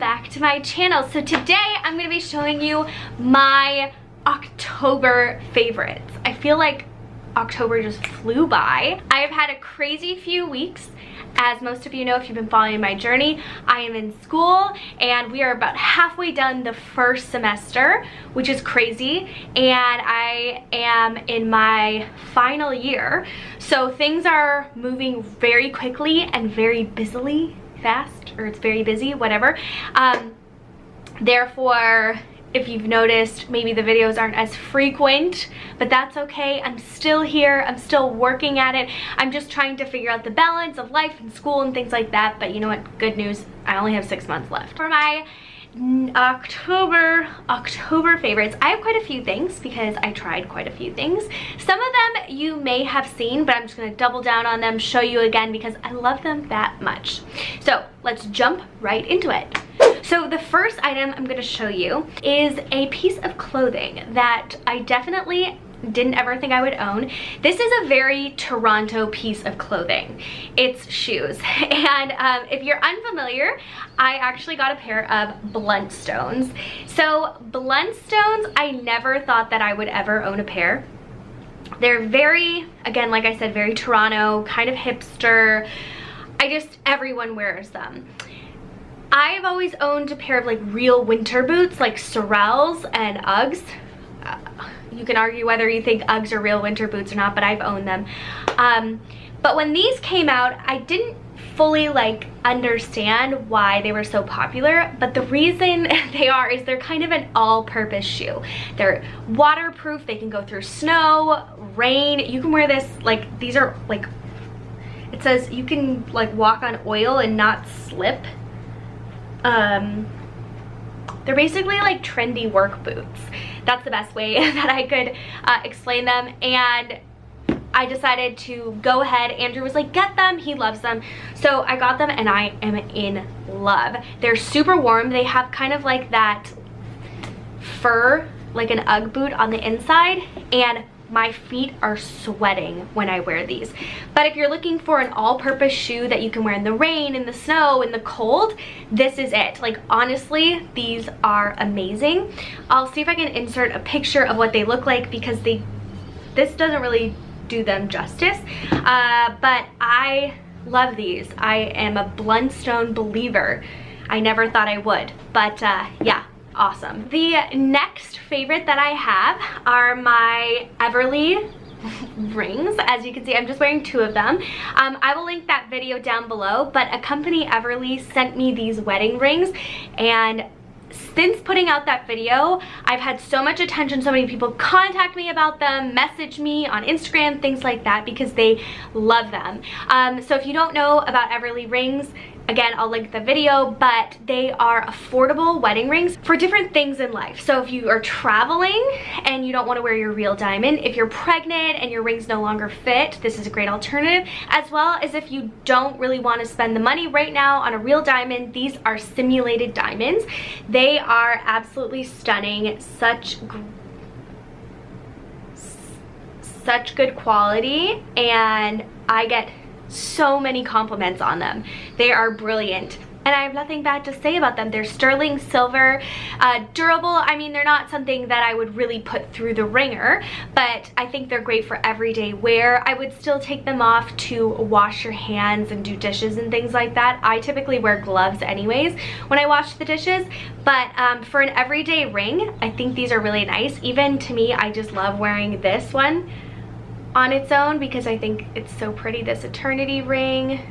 back to my channel. So today I'm going to be showing you my October favorites. I feel like October just flew by. I have had a crazy few weeks. As most of you know, if you've been following my journey, I am in school and we are about halfway done the first semester, which is crazy, and I am in my final year. So things are moving very quickly and very busily, fast, or it's very busy, whatever. Therefore, if you've noticed, maybe the videos aren't as frequent, but that's okay. I'm still here, I'm still working at it. I'm just trying to figure out the balance of life and school and things like that. But you know what, good news, I only have 6 months left. For my October favorites, I have quite a few things because I tried quite a few things. Some of them you may have seen, but I'm just gonna double down on them, show you again because I love them that much. So let's jump right into it. So the first item I'm going to show you is a piece of clothing that I definitely didn't ever think I would own. This is a very Toronto piece of clothing. It's shoes. And if you're unfamiliar, I actually got a pair of Blundstones. So Blundstones, I never thought that I would ever own a pair. They're very, again, like I said, very Toronto, kind of hipster. Everyone wears them. I've always owned a pair of like real winter boots, like Sorels and Uggs. You can argue whether you think Uggs are real winter boots or not, but I've owned them. But when these came out, I didn't fully like understand why they were so popular, but the reason they are is they're kind of an all-purpose shoe. They're waterproof, they can go through snow, rain. You can wear this, like, these are like, it says you can like walk on oil and not slip. They're basically like trendy work boots. That's the best way that I could explain them. And I decided to go ahead. Andrew was like, get them, he loves them. So I got them and I am in love. They're super warm. They have kind of like that fur, like an Ugg boot on the inside, and my feet are sweating when I wear these. But if you're looking for an all-purpose shoe that you can wear in the rain, in the snow, in the cold, this is it. Like, honestly, these are amazing. I'll see if I can insert a picture of what they look like because this doesn't really do them justice. But I love these. I am a Blundstone believer. I never thought I would, but yeah. Awesome. The next favorite that I have are my Everly rings. As you can see, I'm just wearing 2 of them. I will link that video down below, but a company, Everly, sent me these wedding rings, and since putting out that video, I've had so much attention. So many people contact me about them, message me on Instagram, things like that, because they love them. So if you don't know about Everly rings, again, I'll link the video, but they are affordable wedding rings for different things in life. So if you are traveling and you don't want to wear your real diamond, if you're pregnant and your rings no longer fit, this is a great alternative. As well as if you don't really want to spend the money right now on a real diamond, these are simulated diamonds. They are absolutely stunning, such good quality, and I get so many compliments on them. They are brilliant, and I have nothing bad to say about them. They're sterling silver, durable. I mean, they're not something that I would really put through the ringer, but I think they're great for everyday wear. I would still take them off to wash your hands and do dishes and things like that. I typically wear gloves anyways when I wash the dishes, but for an everyday ring, I think these are really nice. Even to me, I just love wearing this one on its own because I think it's so pretty, this eternity ring.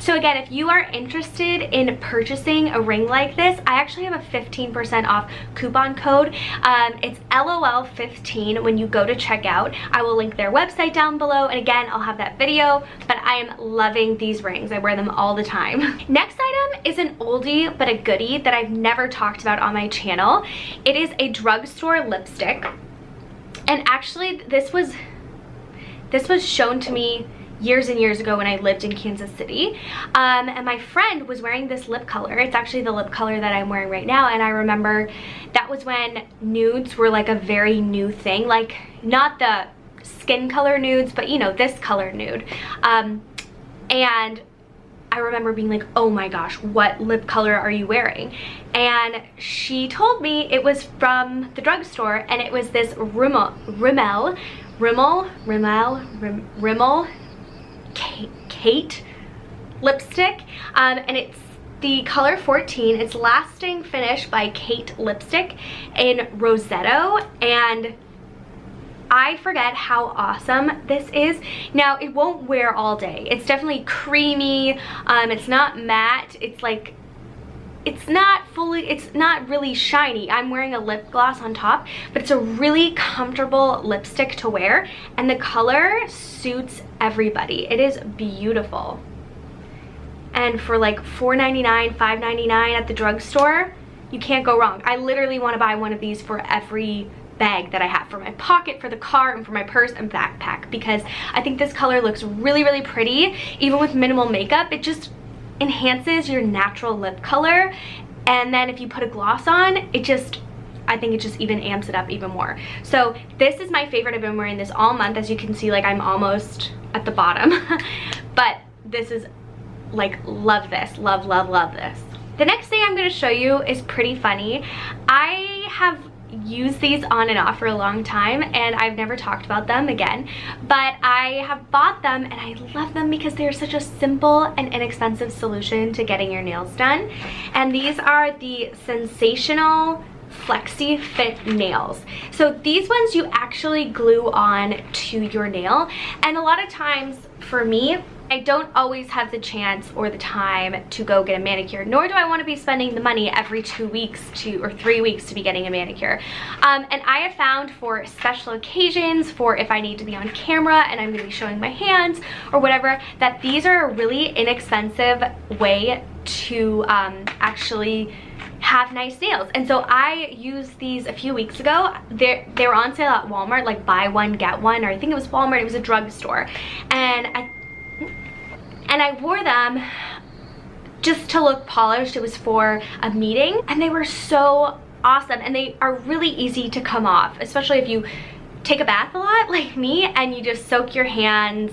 So again, if you are interested in purchasing a ring like this, I actually have a 15% off coupon code. It's LOL15 when you go to checkout. I will link their website down below, and again, I'll have that video, but I am loving these rings. I wear them all the time. Next item is an oldie but a goodie that I've never talked about on my channel. It is a drugstore lipstick. And actually, this was shown to me years and years ago when I lived in Kansas City. And my friend was wearing this lip color. It's actually the lip color that I'm wearing right now. And I remember that was when nudes were like a very new thing. Like, not the skin color nudes, but you know, this color nude. And I remember being like, oh my gosh, what lip color are you wearing? And she told me it was from the drugstore, and it was this Rimmel Kate lipstick, and it's the color 14. It's Lasting Finish by Kate lipstick in Rosetto, and I forget how awesome this is. Now, it won't wear all day. It's definitely creamy. It's not matte. It's like, it's not really shiny. I'm wearing a lip gloss on top, but it's a really comfortable lipstick to wear, and the color suits everybody. It is beautiful. And for like $4.99, $5.99 at the drugstore, you can't go wrong. I literally want to buy one of these for every bag that I have, for my pocket, for the car, and for my purse and backpack, because I think this color looks really, really pretty. Even with minimal makeup, it just enhances your natural lip color, and then if you put a gloss on, I think it just even amps it up even more. So this is my favorite. I've been wearing this all month. As you can see, like, I'm almost at the bottom but this is like, love this, love, love, love this. The next thing I'm going to show you is pretty funny. I have used these on and off for a long time, and I've never talked about them again, but I have bought them and I love them because they're such a simple and inexpensive solution to getting your nails done. And these are the Sensational Flexi Fit nails. So these ones you actually glue on to your nail, and a lot of times for me, I don't always have the chance or the time to go get a manicure, nor do I want to be spending the money every 2 weeks or 3 weeks to be getting a manicure. And I have found for special occasions, for if I need to be on camera and I'm going to be showing my hands or whatever, that these are a really inexpensive way to actually have nice nails. And so I used these a few weeks ago. They were on sale at Walmart, like buy one get one, or I think it was Walmart, it was a drugstore, and I wore them just to look polished. It was for a meeting, and they were so awesome, and they are really easy to come off, especially if you take a bath a lot like me and you just soak your hands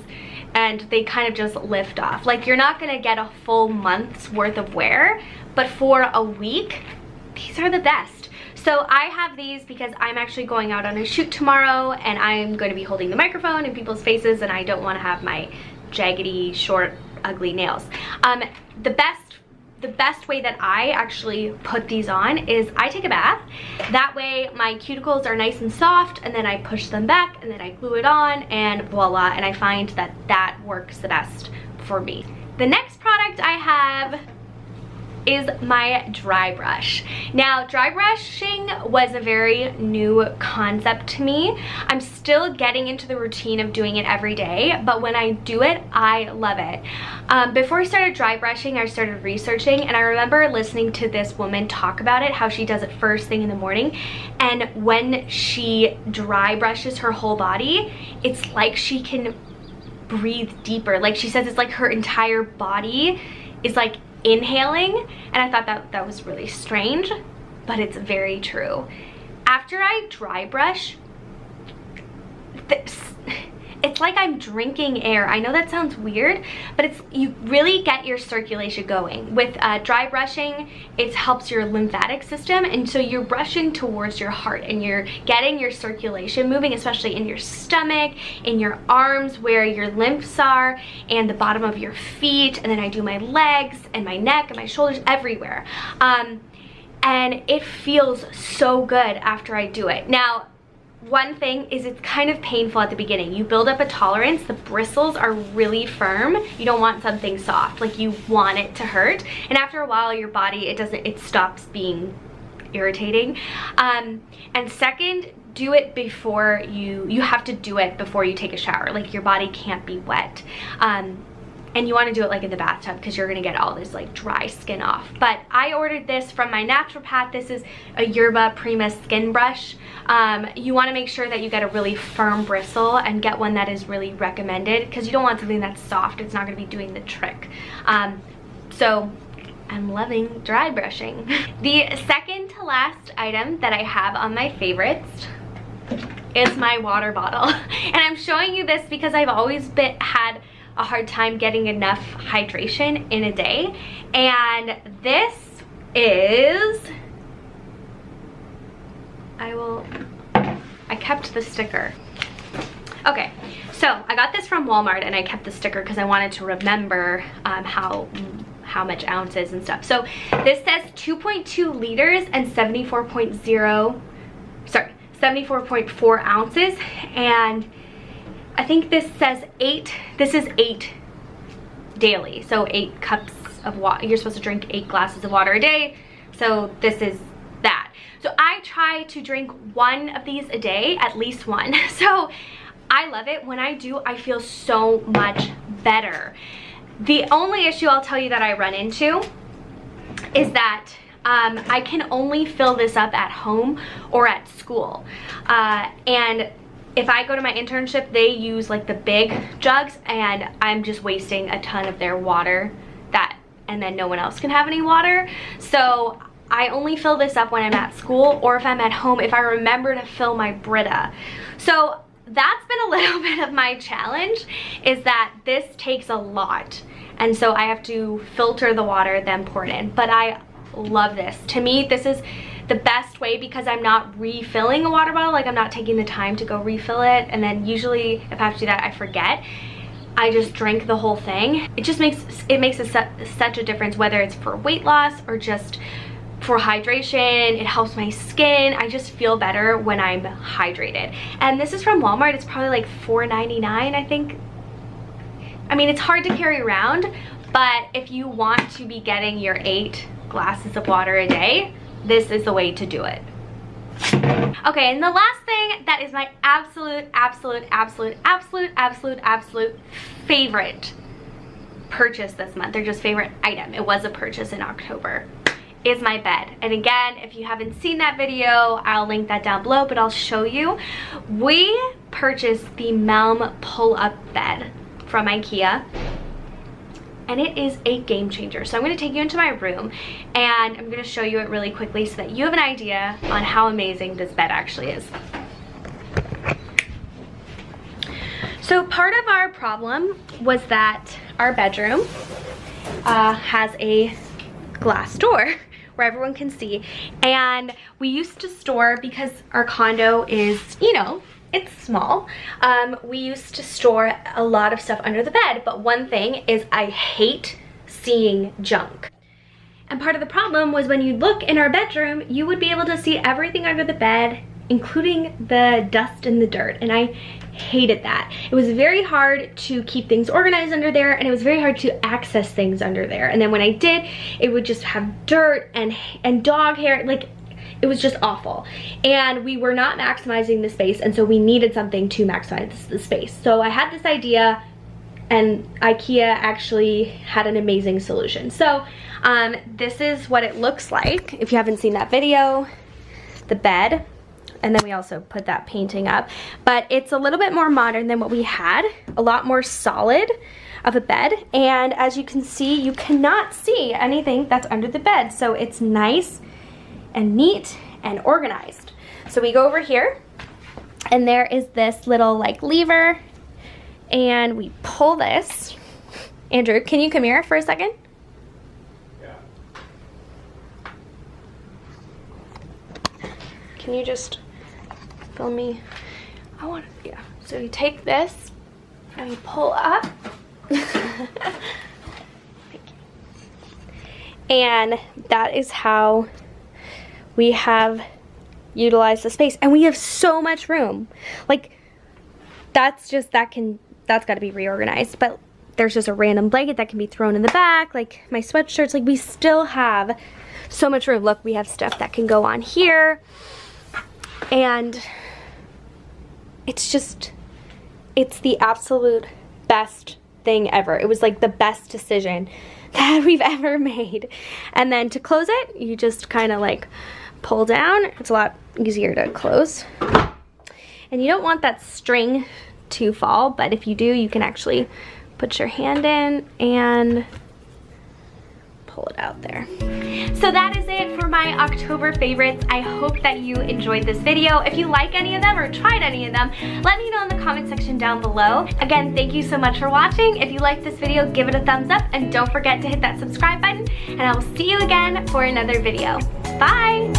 and they kind of just lift off. Like, you're not gonna get a full month's worth of wear, but for a week, these are the best. So I have these because I'm actually going out on a shoot tomorrow, and I'm going to be holding the microphone in people's faces, and I don't want to have my jaggedy, short, ugly nails. The best way that I actually put these on is I take a bath. That way my cuticles are nice and soft, and then I push them back, and then I glue it on, and voila. And I find that that works the best for me. The next product I have is my dry brush. Now, dry brushing was a very new concept to me. I'm still getting into the routine of doing it every day, but when I do it, I love it. Before I started dry brushing, I started researching, and I remember listening to this woman talk about it, how she does it first thing in the morning, and when she dry brushes her whole body, it's like she can breathe deeper. Like, she says it's like her entire body is like inhaling, and I thought that was really strange, but it's very true. After I dry brush, it's like I'm drinking air. I know that sounds weird, but you really get your circulation going. With dry brushing, it helps your lymphatic system, and so you're brushing towards your heart, and you're getting your circulation moving, especially in your stomach, in your arms where your lymphs are, and the bottom of your feet, and then I do my legs and my neck and my shoulders, everywhere. And it feels so good after I do it. Now, one thing is it's kind of painful at the beginning. You build up a tolerance. The bristles are really firm. You don't want something soft. Like, you want it to hurt. And after a while, your body, it stops being irritating. And second, do it before you have to do it before you take a shower. Like, your body can't be wet. And you want to do it like in the bathtub, because you're going to get all this like dry skin off. But I ordered this from my naturopath. This is a Yerba Prima skin brush. You want to make sure that you get a really firm bristle and get one that is really recommended, because you don't want something that's soft. It's not going to be doing the trick. So I'm loving dry brushing. The second to last item that I have on my favorites is my water bottle. And I'm showing you this because I've always had a hard time getting enough hydration in a day. And this is, I kept the sticker. Okay, so I got this from Walmart and I kept the sticker because I wanted to remember how much ounces and stuff. So this says 2.2 liters and 74.4 ounces, and I think this says 8. This is 8 daily, so 8 cups of water. You're supposed to drink 8 glasses of water a day, so this is that. So I try to drink 1 of these a day, at least 1. So I love it. When I do, I feel so much better. The only issue I'll tell you that I run into is that I can only fill this up at home or at school. And if I go to my internship, they use like the big jugs, and I'm just wasting a ton of their water, and then no one else can have any water. So I only fill this up when I'm at school, or if I'm at home, if I remember to fill my Brita. So that's been a little bit of my challenge, is that this takes a lot. And so I have to filter the water, then pour it in. But I love this. To me, this is the best way because I'm not refilling a water bottle. Like, I'm not taking the time to go refill it. And then usually if I have to do that, I forget. I just drink the whole thing. It just makes such a difference, whether it's for weight loss or just for hydration. It helps my skin. I just feel better when I'm hydrated. And this is from Walmart. It's probably like $4.99, I think. I mean, it's hard to carry around, but if you want to be getting your 8 glasses of water a day, this is the way to do it. Okay, and the last thing that is my absolute favorite purchase this month, or just favorite item, it was a purchase in October, is my bed. And again, if you haven't seen that video, I'll link that down below, but I'll show you. We purchased the Melm pull-up bed from IKEA, and it is a game changer. So I'm going to take you into my room and I'm going to show you it really quickly so that you have an idea on how amazing this bed actually is. So part of our problem was that our bedroom has a glass door where everyone can see, and we used to store, because our condo is, you know, it's small, we used to store a lot of stuff under the bed, but one thing is I hate seeing junk. And part of the problem was when you look in our bedroom, you would be able to see everything under the bed, including the dust and the dirt, and I hated that. It was very hard to keep things organized under there, and it was very hard to access things under there. And then when I did, it would just have dirt and dog hair, like, it was just awful. And we were not maximizing the space, and so we needed something to maximize the space. So I had this idea, and IKEA actually had an amazing solution. So this is what it looks like. If you haven't seen that video, the bed, and then we also put that painting up. But it's a little bit more modern than what we had, a lot more solid of a bed. And as you can see, you cannot see anything that's under the bed. So it's nice and neat and organized. So we go over here, and there is this little like lever, and we pull this. Andrew, can you come here for a second? Yeah. Can you just film me? I want to, yeah. So you take this and you pull up. Thank you. And that is how we have utilized the space, and we have so much room. Like, that's got to be reorganized, but there's just a random blanket that can be thrown in the back, like my sweatshirts. Like, we still have so much room. Look, we have stuff that can go on here, and it's the absolute best thing ever. It was like the best decision that we've ever made. And then to close it, you just kind of like pull down. It's a lot easier to close. And you don't want that string to fall, but if you do, you can actually put your hand in and pull it out there. So that is it for my October favorites. I hope that you enjoyed this video. If you like any of them or tried any of them, let me know in the comment section down below. Again, thank you so much for watching. If you liked this video, give it a thumbs up and don't forget to hit that subscribe button, and I will see you again for another video. Bye!